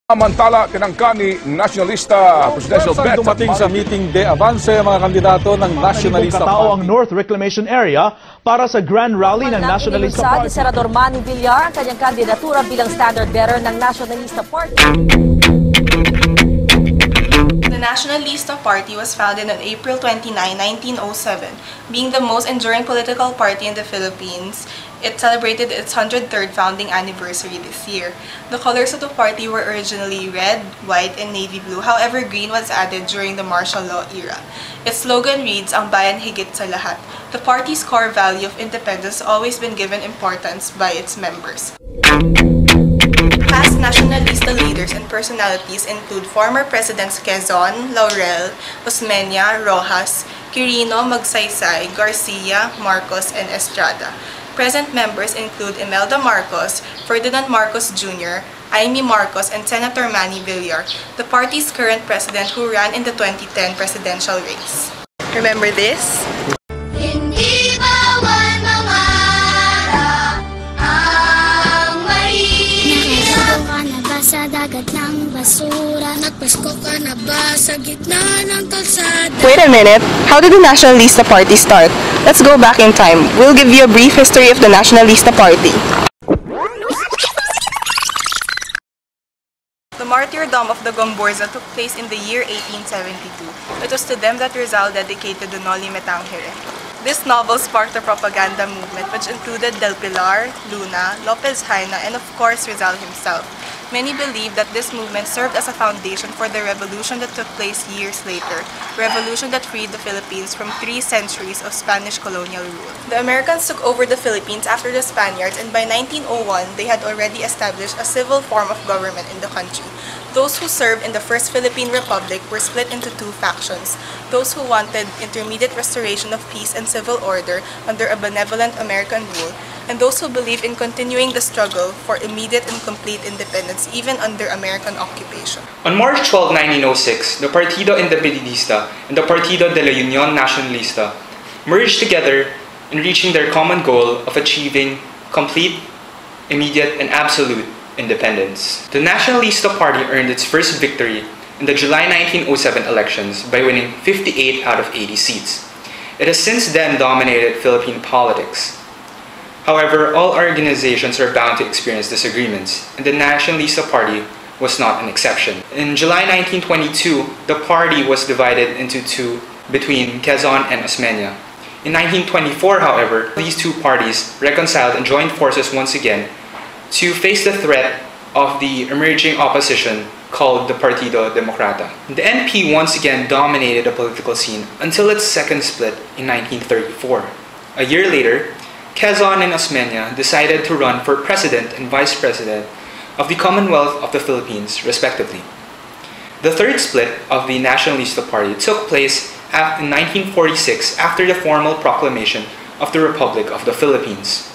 Samantala, tinangka ni Nacionalista Presidential Bet. Dumating sa meeting de avance mga kandidato ng Nacionalista Party. Party. Ang North Reclamation Area para sa Grand Rally ng Nacionalista Party. Ni Senador Manny Villar ang kanyang kandidatura bilang standard bearer ng Nacionalista Party. The Nacionalista Party was founded on April 29, 1907. Being the most enduring political party in the Philippines, it celebrated its 103rd founding anniversary this year. The colors of the party were originally red, white, and navy blue. However, green was added during the martial law era. Its slogan reads, "Ang bayan higit sa lahat." The party's core value of independence has always been given importance by its members. Past Nacionalista leaders and personalities include former Presidents Quezon, Laurel, Osmeña, Rojas, Quirino, Magsaysay, Garcia, Marcos, and Estrada. Present members include Imelda Marcos, Ferdinand Marcos Jr., Amy Marcos, and Senator Manny Villar, the party's current president who ran in the 2010 presidential race. Remember this? Hindi bawal mangarap ang mahirap. Nakaligo ka na ba sa dagat ng basura? Nagpasko ka na ba sa gitna ng kalsada? Wait a minute, how did the Nacionalista Party start? Let's go back in time. We'll give you a brief history of the Nacionalista Party. The martyrdom of the Gomborza took place in the year 1872. It was to them that Rizal dedicated the Noli Me Tangere. This novel sparked a propaganda movement which included Del Pilar, Luna, Lopez Haina, and of course Rizal himself. Many believe that this movement served as a foundation for the revolution that took place years later, a revolution that freed the Philippines from 3 centuries of Spanish colonial rule. The Americans took over the Philippines after the Spaniards, and by 1901, they had already established a civil form of government in the country. Those who served in the First Philippine Republic were split into 2 factions, those who wanted intermediate restoration of peace and civil order under a benevolent American rule, and those who believed in continuing the struggle for immediate and complete independence even under American occupation. On March 12, 1906, the Partido Independentista and the Partido de la Unión Nacionalista merged together in reaching their common goal of achieving complete, immediate, and absolute independence. The Nacionalista Party earned its first victory in the July 1907 elections by winning 58 out of 80 seats. It has since then dominated Philippine politics. However, all organizations are bound to experience disagreements, and the Nacionalista Party was not an exception. In July 1922, the party was divided into 2 between Quezon and Osmeña. In 1924, however, these 2 parties reconciled and joined forces once again to face the threat of the emerging opposition called the Partido Democrata. The NP once again dominated the political scene until its second split in 1934. A year later, Quezon and Osmeña decided to run for president and vice president of the Commonwealth of the Philippines, respectively. The third split of the Nacionalista Party took place in 1946 after the formal proclamation of the Republic of the Philippines.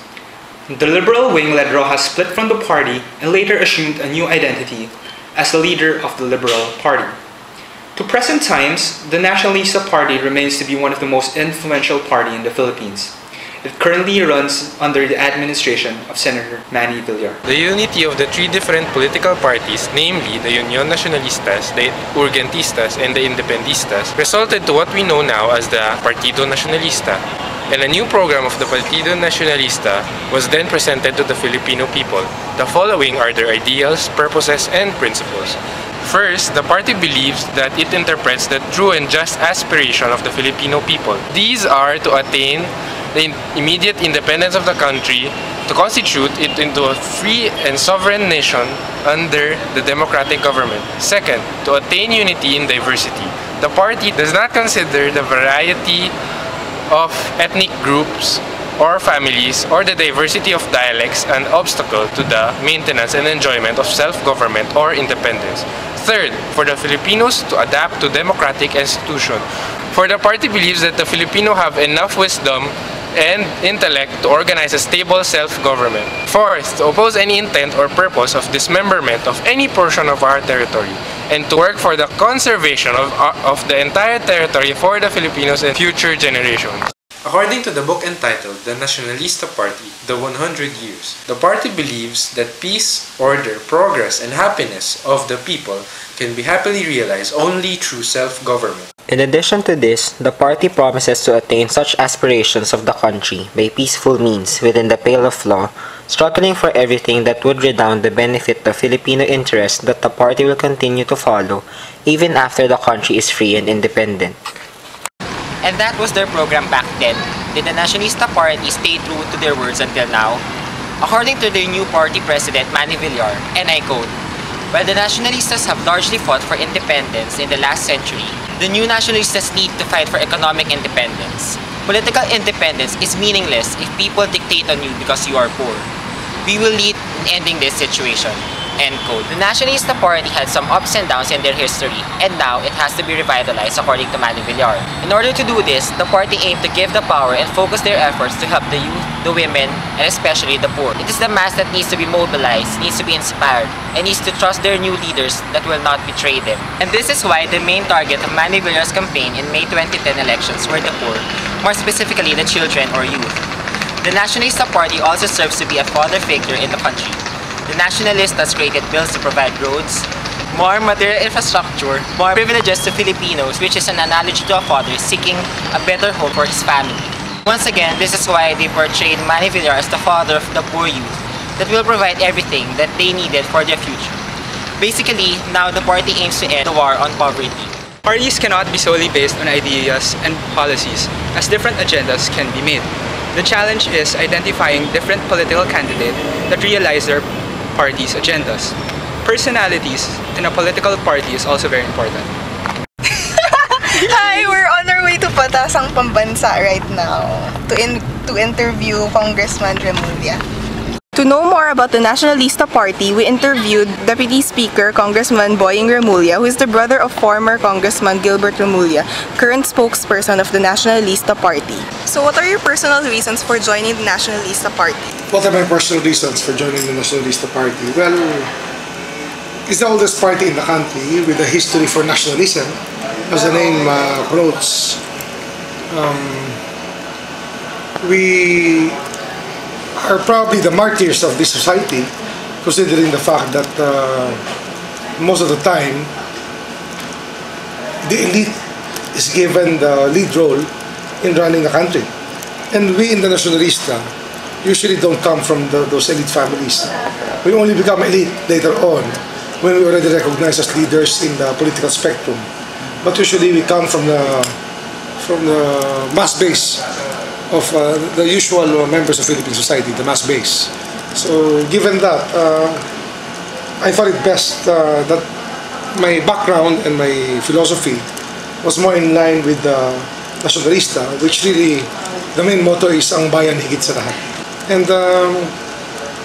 The liberal wing led Rojas split from the party and later assumed a new identity as the leader of the Liberal Party. To present times, the Nacionalista Party remains to be one of the most influential party in the Philippines. It currently runs under the administration of Senator Manny Villar. The unity of the 3 different political parties, namely the Unión Nacionalistas, the Urgentistas, and the Independistas, resulted to what we know now as the Partido Nacionalista. And a new program of the Partido Nacionalista was then presented to the Filipino people. The following are their ideals, purposes, and principles. First, the party believes that it interprets the true and just aspiration of the Filipino people. These are to attain the immediate independence of the country, to constitute it into a free and sovereign nation under the democratic government. Second, to attain unity in diversity. The party does not consider the variety of ethnic groups or families or the diversity of dialects an obstacle to the maintenance and enjoyment of self-government or independence. Third, for the Filipinos to adapt to democratic institutions. For the party believes that the Filipino have enough wisdom and intellect to organize a stable self-government. Fourth, to oppose any intent or purpose of dismemberment of any portion of our territory, and to work for the conservation of the entire territory for the Filipinos and future generations. According to the book entitled The Nacionalista Party, The 100 Years, the party believes that peace, order, progress, and happiness of the people can be happily realized only through self-government. In addition to this, the party promises to attain such aspirations of the country by peaceful means within the pale of law, struggling for everything that would redound the benefit of Filipino interests that the party will continue to follow even after the country is free and independent. And that was their program back then. Did the Nacionalista Party stay true to their words until now? According to their new party president Manny Villar, and I quote, "While the Nacionalistas have largely fought for independence in the last century, the new Nacionalistas need to fight for economic independence. Political independence is meaningless if people dictate on you because you are poor. We will lead in ending this situation." End quote. The Nacionalista Party had some ups and downs in their history, and now it has to be revitalized according to Manny Villar. In order to do this, the party aimed to give the power and focus their efforts to help the youth, the women, and especially the poor. It is the mass that needs to be mobilized, needs to be inspired, and needs to trust their new leaders that will not betray them. And this is why the main target of Manny Villar's campaign in May 2010 elections were the poor, more specifically the children or youth. The Nacionalista Party also serves to be a father figure in the country. The Nacionalistas created bills to provide roads, more material infrastructure, more privileges to Filipinos, which is an analogy to a father seeking a better home for his family. Once again, this is why they portrayed Manny Villar as the father of the poor youth that will provide everything that they needed for their future. Basically, now the party aims to end the war on poverty. Parties cannot be solely based on ideas and policies, as different agendas can be made. The challenge is identifying different political candidates that realize their party's agendas. Personalities in a political party is also very important. Hi, we're on our way to Patasang Pambansa right now to interview Congressman Remulla. To know more about the Nacionalista Party, we interviewed Deputy Speaker Congressman Boying Remulla, who is the brother of former Congressman Gilbert Remulla, current spokesperson of the Nacionalista Party. So what are your personal reasons for joining the Nacionalista Party? What are my personal reasons for joining the Nacionalista Party? Well, it's the oldest party in the country with a history for nationalism, as the name connotes. We are probably the martyrs of this society, considering the fact that most of the time the elite is given the lead role in running the country. And we in the Nacionalista usually don't come from those elite families. We only become elite later on when we already recognize as leaders in the political spectrum. But usually we come from the mass base of the usual members of Philippine society, the mass base. So given that, I thought it best that my background and my philosophy was more in line with the Nacionalista, which really, the main motto is ang bayan higit sa lahat. And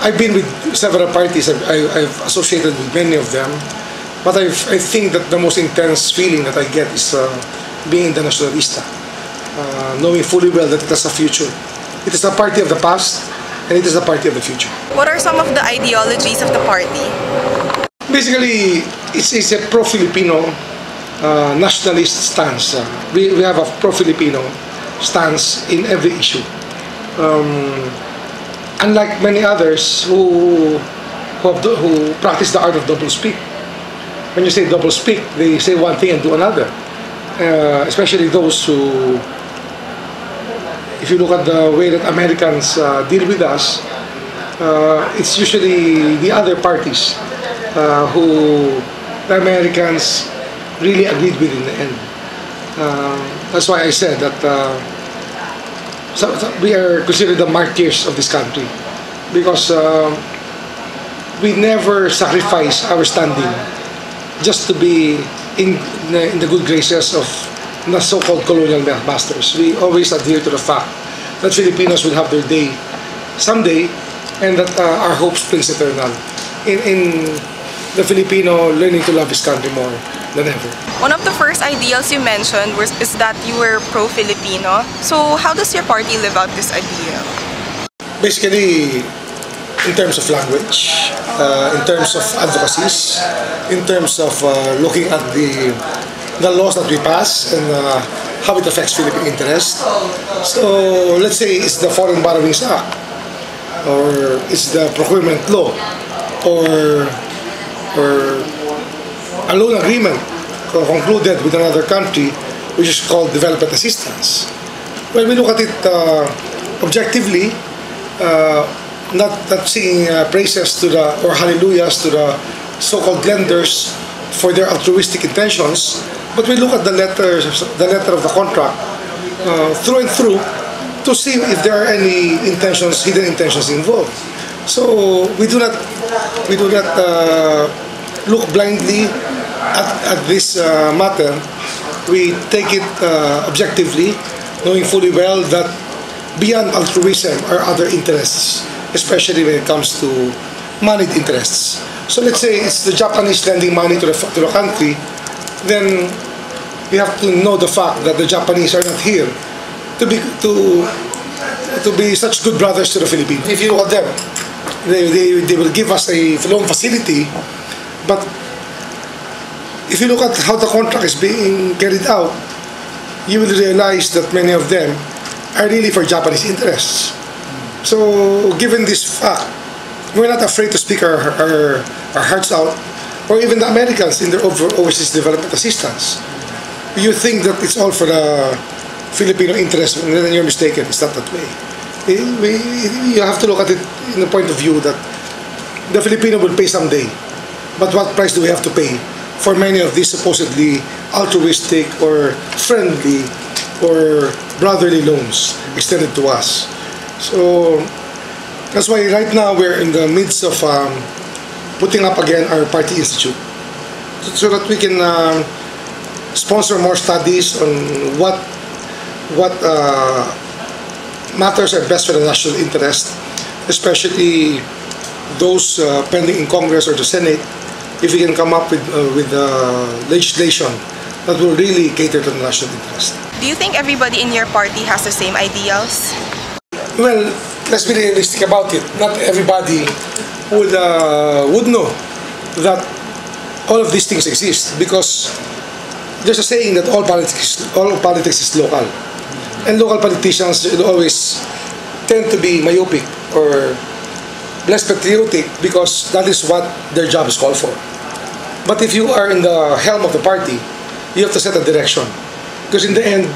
I've been with several parties, I've associated with many of them, but I think that the most intense feeling that I get is being the Nacionalista, knowing fully well that it has a future. It is a party of the past, and it is a party of the future. What are some of the ideologies of the party? Basically, it's a pro-Filipino nationalist stance. We have a pro-Filipino stance in every issue. Unlike many others who practice the art of double-speak. When you say double-speak, they say one thing and do another. Especially those who, if you look at the way that Americans deal with us, it's usually the other parties who the Americans really agreed with in the end. That's why I said that so we are considered the martyrs of this country, because we never sacrifice our standing just to be in the good graces of the so-called colonial masters. We always adhere to the fact that Filipinos will have their day someday, and that our hope springs eternal in the Filipino learning to love his country more than ever. One of the first ideals you mentioned is that you were pro-Filipino. So how does your party live out this ideal? Basically, in terms of language, in terms of advocacies, in terms of looking at the laws that we pass, and how it affects Philippine interests. So let's say it's the Foreign Borrowings Act, or it's the procurement law, or a loan agreement concluded with another country, which is called development assistance. When we look at it objectively, not singing praises to or hallelujahs to the so-called lenders for their altruistic intentions, but we look at the letter of the contract through and through to see if there are any hidden intentions involved. So we do not look blindly at this matter. We take it objectively, knowing fully well that beyond altruism are other interests, especially when it comes to moneyed interests. So let's say it's the Japanese lending money to the country, then we have to know the fact that the Japanese are not here to be such good brothers to the Philippines. If you look at them, they will give us a loan facility, but if you look at how the contract is being carried out, you will realize that many of them are really for Japanese interests. So given this fact, we're not afraid to speak our hearts out, or even the Americans in their overseas development assistance. You think that it's all for the Filipino interest, and then you're mistaken. It's not that way. You have to look at it in the point of view that the Filipino will pay someday, but what price do we have to pay for many of these supposedly altruistic or friendly or brotherly loans extended to us? So that's why right now we're in the midst of putting up again our party institute, so that we can sponsor more studies on what matters are best for the national interest, especially those pending in Congress or the Senate. If we can come up with legislation that will really cater to the national interest. Do you think everybody in your party has the same ideals? Well, let's be realistic about it. Not everybody would know that all of these things exist, because there's a saying that all politics is local, and local politicians always tend to be myopic or less patriotic because that is what their job is called for. But if you are in the helm of the party, you have to set a direction, because in the end,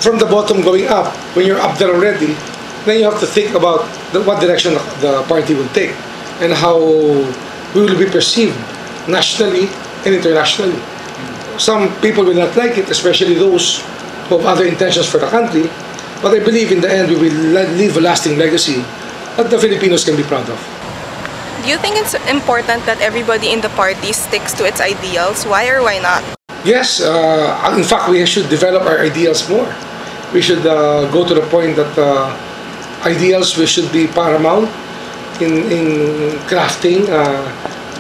from the bottom going up, when you're up there already, then you have to think about what direction the party will take and how we will be perceived nationally and internationally. Some people will not like it, especially those who have other intentions for the country, but I believe in the end we will leave a lasting legacy that the Filipinos can be proud of. Do you think it's important that everybody in the party sticks to its ideals? Why or why not? Yes, in fact, we should develop our ideals more. We should go to the point that ideals should be paramount in crafting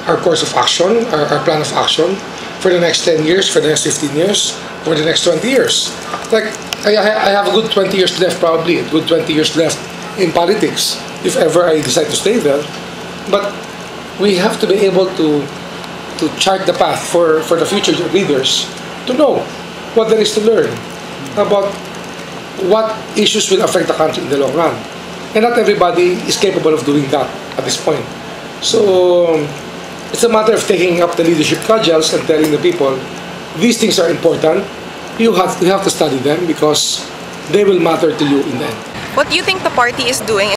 our course of action, our plan of action for the next 10 years, for the next 15 years, for the next 20 years. Like, I have a good 20 years left, probably, a good 20 years left in politics, if ever I decide to stay there. But we have to be able to chart the path for the future leaders to know what there is to learn about what issues will affect the country in the long run. And not everybody is capable of doing that at this point. So it's a matter of taking up the leadership cudgels and telling the people, these things are important. You have to study them because they will matter to you in the end. What do you think the party is doing